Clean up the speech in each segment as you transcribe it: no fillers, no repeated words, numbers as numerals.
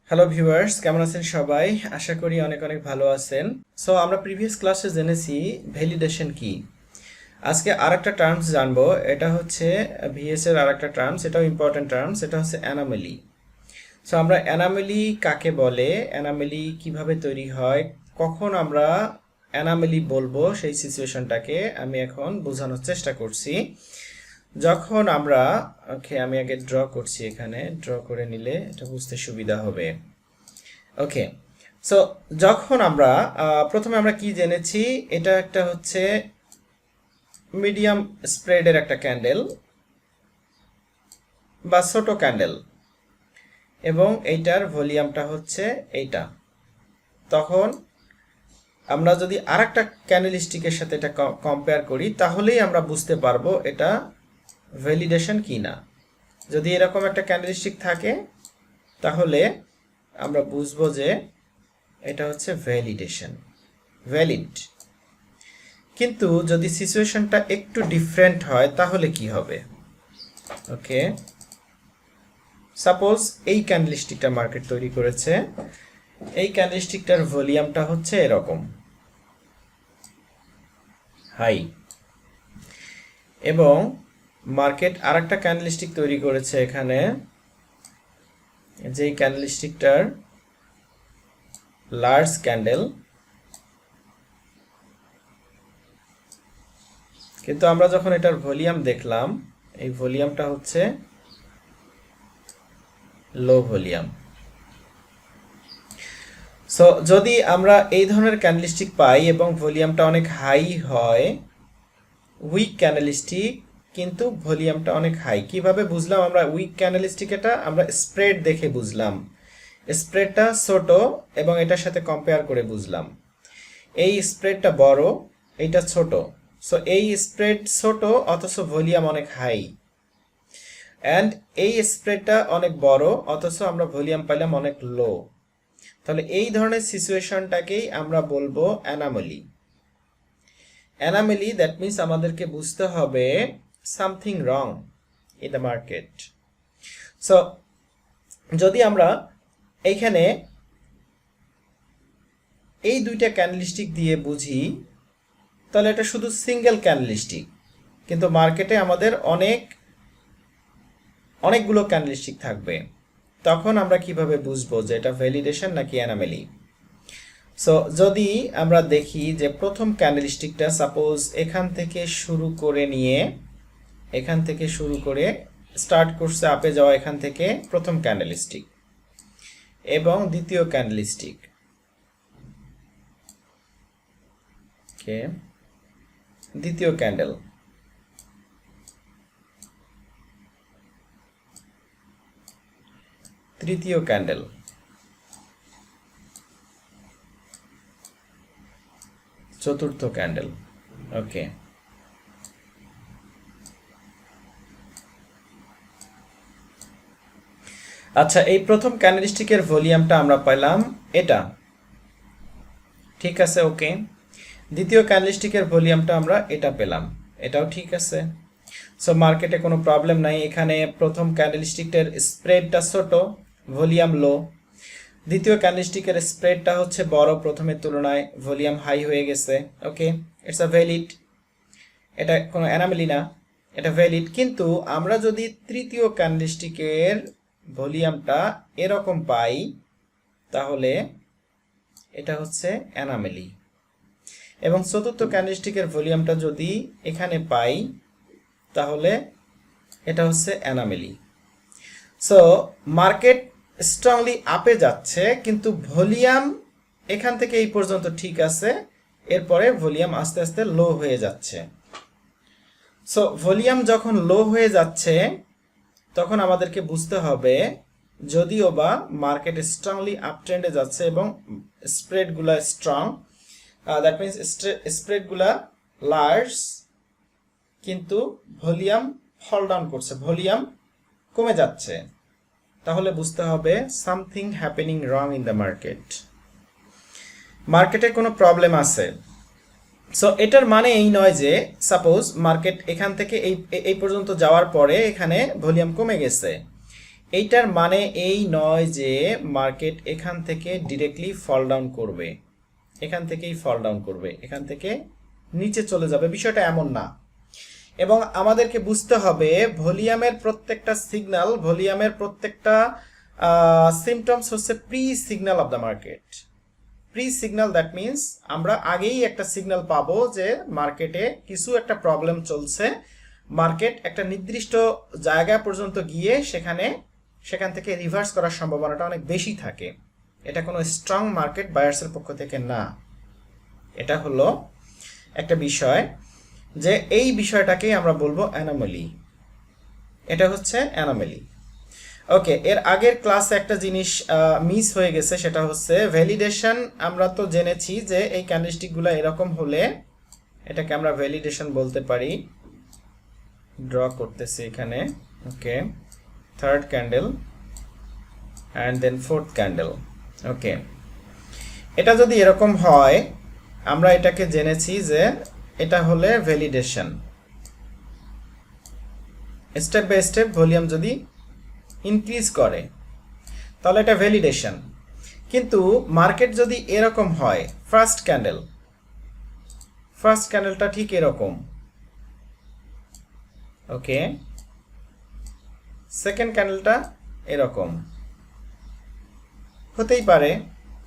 Hello viewers, কেমন আছেন সবাই? আশা করি অনেক অনেক ভালো আছেন। সো আমরা প্রিভিয়াস ক্লাসে জেনেছি ভ্যালিডেশন কি। আজকে আরেকটা টার্মস জানবো, এটা হচ্ছে ভিএস এর আরেকটা টার্মস, এটাও ইম্পর্টেন্ট টার্মস, এটা হচ্ছে অ্যানোমালি। সো আমরা অ্যানোমালি কাকে বলে, অ্যানোমালি কিভাবে তৈরি হয়, কখন আমরা অ্যানোমালি বলবো, সেই সিচুয়েশনটাকে আমি এখন বোঝানোর চেষ্টা করছি। যখন আমরা আমি আগে ড্র করছি, এখানে ড্র করে নিলে এটা বুঝতে সুবিধা হবে। ওকে, সো যখন আমরা প্রথমে আমরা কি জেনেছি, এটা একটা হচ্ছে মিডিয়াম স্প্রেডের একটা ক্যান্ডেল বা ছোট ক্যান্ডেল, এবং এইটার ভলিউমটা হচ্ছে এইটা। তখন আমরা যদি আরেকটা ক্যান্ডেলস্টিকের সাথে এটা কম্পেয়ার করি, তাহলেই আমরা বুঝতে পারবো এটা ভ্যালিডেশন কি না। যদি এরকম একটা ক্যান্ডেলস্টিক থাকে, তাহলে আমরা বুঝবো যে এটা হচ্ছে ভ্যালিডেশন, ভ্যালিড। কিন্তু যদি সিচুয়েশনটা একটু ডিফারেন্ট হয়, তাহলে কি হবে? ওকে, সাপোজ এই ক্যান্ডেলস্টিকটা মার্কেট তৈরি করেছে, এই ক্যান্ডেলস্টিকটার ভলিউমটা হচ্ছে এরকম হাই, এবং মার্কেট আরেকটা ক্যান্ডেলস্টিক তৈরি করেছে এখানে, যেই ক্যান্ডেলস্টিকটার লার্জ ক্যান্ডেল, কিন্তু আমরা যখন এটার ভলিউম দেখলাম, এই ভলিউমটা হচ্ছে লো ভলিউম। সো যদি আমরা এই ধরনের ক্যান্ডেলস্টিক পাই এবং ভলিউমটা অনেক হাই হয়, উইক ক্যান্ডেলস্টিক কিন্তু ভলিউমটা অনেক হাই, কিভাবে বুঝলাম আমরা উইক ক্যান্ডেলস্টিক? এটা আমরা স্প্রেড দেখে বুঝলাম, স্প্রেডটা ছোট এবং এটার সাথে কম্পেয়ার করে বুঝলাম। এই স্প্রেডটা বড়, এইটা ছোট। সো এই স্প্রেড ছোট অথচ ভলিউম অনেক হাই, অ্যান্ড এই স্প্রেডটা অনেক বড় অথচ আমরা ভলিউম পাইলাম অনেক লো। তাহলে এই ধরনের সিচুয়েশনটাকেই আমরা বলবো অ্যানোমালি। অ্যানোমালি, দ্যাট মিন্স আমাদেরকে বুঝতে হবে something wrong in the market. So যদি আমরা এইখানে এই দুইটা ক্যান্ডেলস্টিক দিয়ে বুঝি, তাহলে এটা শুধু সিঙ্গেল ক্যান্ডেলস্টিক, কিন্তু মার্কেটে আমাদের অনেকগুলো ক্যান্ডেলস্টিক থাকবে। তখন আমরা কিভাবে বুঝবো যে এটা ভ্যালিডেশন নাকি অ্যানোমালি? সো যদি আমরা দেখি যে প্রথম ক্যান্ডেলস্টিকটা সাপোজ এখান থেকে শুরু করে স্টার্ট করছে আপে যাওয়া, এখান থেকে প্রথম ক্যান্ডেলস্টিক, এবং দ্বিতীয় ক্যান্ডেলস্টিক, ওকে, দ্বিতীয় ক্যান্ডেল, তৃতীয় ক্যান্ডেল, চতুর্থ ক্যান্ডেল। ওকে, আচ্ছা, এই প্রথম ক্যান্ডেলস্টিকের ভলিউমটা আমরা পাইলাম এটা, ঠিক আছে, ওকে। দ্বিতীয় ক্যান্ডেলস্টিকের ভলিউমটা আমরা এটা পেলাম, এটাও ঠিক আছে। সো মার্কেটে কোনো প্রবলেম নাই। এখানে প্রথম ক্যান্ডেলস্টিকটার স্প্রেডটা ছোট, ভলিউম লো। দ্বিতীয় ক্যান্ডেলস্টিকের স্প্রেডটা হচ্ছে বড় প্রথমের তুলনায়, ভলিউম হাই হয়ে গেছে। ওকে, ইটস আ ভ্যালিড, এটা কোনো অ্যানোমালি না, এটা ভ্যালিড। কিন্তু আমরা যদি তৃতীয় ক্যান্ডেলস্টিকের ভলিউমটা এরকম পাই, তাহলে এটা হচ্ছে অ্যানোমালি। এবং চতুর্থ ক্যান্ডেলস্টিকের ভলিউমটা যদি এখানে পাই, তাহলে এটা হচ্ছে অ্যানোমালি। সো মার্কেট স্ট্রংলি আপে যাচ্ছে, কিন্তু ভলিউম এখান থেকে এই পর্যন্ত ঠিক আছে, এরপরে ভলিউম আস্তে আস্তে লো হয়ে যাচ্ছে। সো ভলিউম যখন লো হয়ে যাচ্ছে, তখন আমাদেরকে বুঝতে হবে, যদিও বা মার্কেট স্ট্রংলি আপ ট্রেন্ডে যাচ্ছে এবং স্প্রেডগুলা স্ট্রং, দ্যাট মিন্স স্প্রেডগুলা লার্জ, কিন্তু ভলিউম ফল ডাউন করছে, ভলিউম কমে যাচ্ছে, তাহলে বুঝতে হবে something happening wrong in the market, মার্কেটে কোনো প্রবলেম আছে। সো এটার মানে এই নয় যে সাপোজ মার্কেট এখান থেকে এই পর্যন্ত যাওয়ার পরে এখানে ভলিউম কমে গেছে, এইটার মানে এই নয় যে মার্কেট এখান থেকে ডিরেক্টলি ফল ডাউন করবে, এখান থেকেই ফল ডাউন করবে, এখান থেকে নিচে চলে যাবে, বিষয়টা এমন না। এবং আমাদেরকে বুঝতে হবে ভলিউমের প্রত্যেকটা সিগন্যাল, ভলিউমের প্রত্যেকটা সিমটমস হচ্ছে pre signal of the market. Pre signal that means আমরা আগেই একটা সিগন্যাল পাবো যে মার্কেটে কিছু একটা প্রবলেম চলছে, মার্কেট একটা নির্দিষ্ট জায়গা পর্যন্ত গিয়ে সেখান থেকে রিভার্স করার সম্ভাবনাটা অনেক বেশি থাকে। এটা কোনো স্ট্রং মার্কেট বায়ার্সের পক্ষ থেকে না, এটা হলো একটা বিষয় যে এই বিষয়টাকেই আমরা বলবো অ্যানোমালি। এটা হচ্ছে অ্যানোমালি। ওকে, এর আগের ক্লাসে একটা জিনিস মিস হয়ে গেছে, সেটা হচ্ছে ভ্যালিডেশন। আমরা তো জেনেছি যে এই ক্যান্ডেলস্টিকগুলো এরকম হলে এটাকে আমরা ভ্যালিডেশন বলতে পারি। ড্র করতেছি এখানে। Okay, third candle and then fourth candle. Okay, এটা যদি এরকম হয় আমরা এটাকে জেনেছি যে এটা হলে validation. Step by step volume যদি ইনক্রিজ করে তাহলে এটা ভ্যালিডেশন। কিন্তু মার্কেট যদি এরকম হয়, ফার্স্ট ক্যান্ডেলটা ঠিক এরকম, ওকে, সেকেন্ড ক্যান্ডেলটা এরকম হতেই পারে,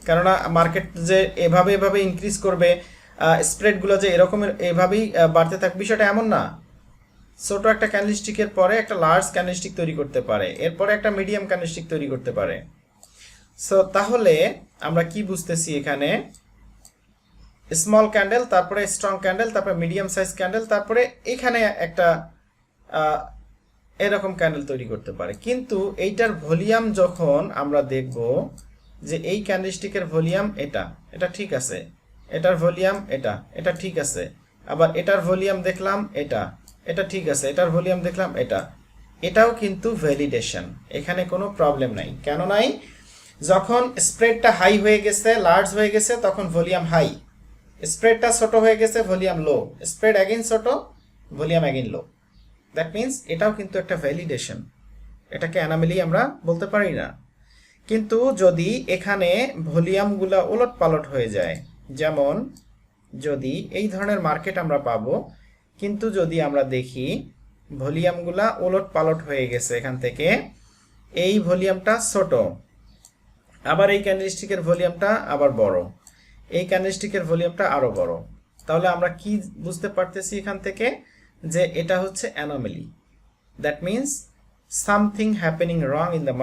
কেননা মার্কেট যে এভাবে ইনক্রিজ করবে, স্প্রেডগুলো যে এরকমের এভাবেই বাড়তে থাকবে, বিষয়টা এমন না। ছোট একটা ক্যান্ডেলস্টিকের পরে একটা লার্জ ক্যান্ডেলস্টিক তৈরি করতে পারে, এরপরে একটা মিডিয়াম ক্যান্ডেলস্টিক তৈরি করতে পারে। সো তাহলে আমরা কি বুঝতেছি এখানে, স্মল ক্যান্ডেল, তারপরে স্ট্রং ক্যান্ডেল, তারপরে মিডিয়াম সাইজ ক্যান্ডেল, তারপরে এখানে একটা এরকম ক্যান্ডেল তৈরি করতে পারে। কিন্তু এইটার ভলিউম যখন আমরা দেখব যে এই ক্যান্ডেলস্টিকের ভলিউম এটা ঠিক আছে, এটার ভলিউম এটা ঠিক আছে, আবার এটার ভলিউম দেখলাম এটা ঠিক আছে, এটার ভলিউম দেখলাম এটাও কিন্তু ভ্যালিডেশন। এখানে কোনো প্রবলেম নাই। কেন নাই? যখন স্প্রেডটা হাই হয়ে গেছে, লার্জ হয়ে গেছে, তখন ভলিউম হাই, স্প্রেডটা ছোট হয়ে গেছে, ভলিউম লো, স্প্রেড অ্যাগেন ছোট, volume again low. That means এটাও কিন্তু একটা ভ্যালিডেশন, এটাকে অ্যানোমালি আমরা বলতে পারি না। কিন্তু যদি এখানে ভলিউমগুলো ওলট পালট হয়ে যায়, যেমন যদি এই ধরনের মার্কেট আমরা পাবো, কিন্তু যদি আমরা দেখি ভলিউমগুলা ওলট পালট হয়ে গেছে, এখান থেকে এই ভলিউমটা ছোট, আবার এই ক্যান্ডেলস্টিকের ভলিউমটা আবার বড়, এই ক্যান্ডেলস্টিকের ভলিউমটা আরো বড়, তাহলে আমরা কি বুঝতে পারতেছি এখান থেকে যে এটা হচ্ছে anomaly. That means something happening wrong in the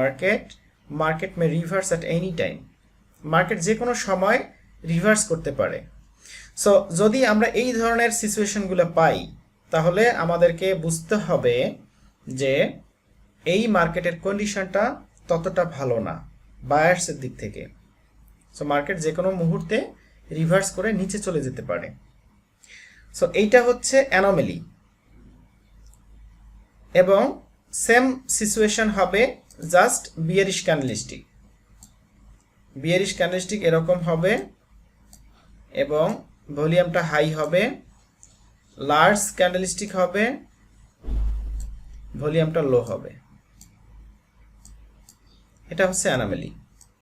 market may reverse at any time. Market যে কোনো সময় রিভার্স করতে পারে। সো যদি আমরা এই ধরনের সিচুয়েশনগুলো পাই তাহলে আমাদেরকে বুঝতে হবে যে এই মার্কেটের কন্ডিশনটা ততটা ভালো না বায়ার্সের দিক থেকে। সো মার্কেট যে কোনো মুহূর্তে রিভার্স করে নিচে চলে যেতে পারে। সো এইটা হচ্ছে অ্যানোমালি। এবং সেম সিচুয়েশন হবে জাস্ট বিয়ারিশ ক্যান্ডেলস্টিক এরকম হবে এবং ভলিউমটা হাই হবে, লার্জ ক্যান্ডেলস্টিক হবে, ভলিউমটা লো হবে। এটা হচ্ছে অ্যানোমালি।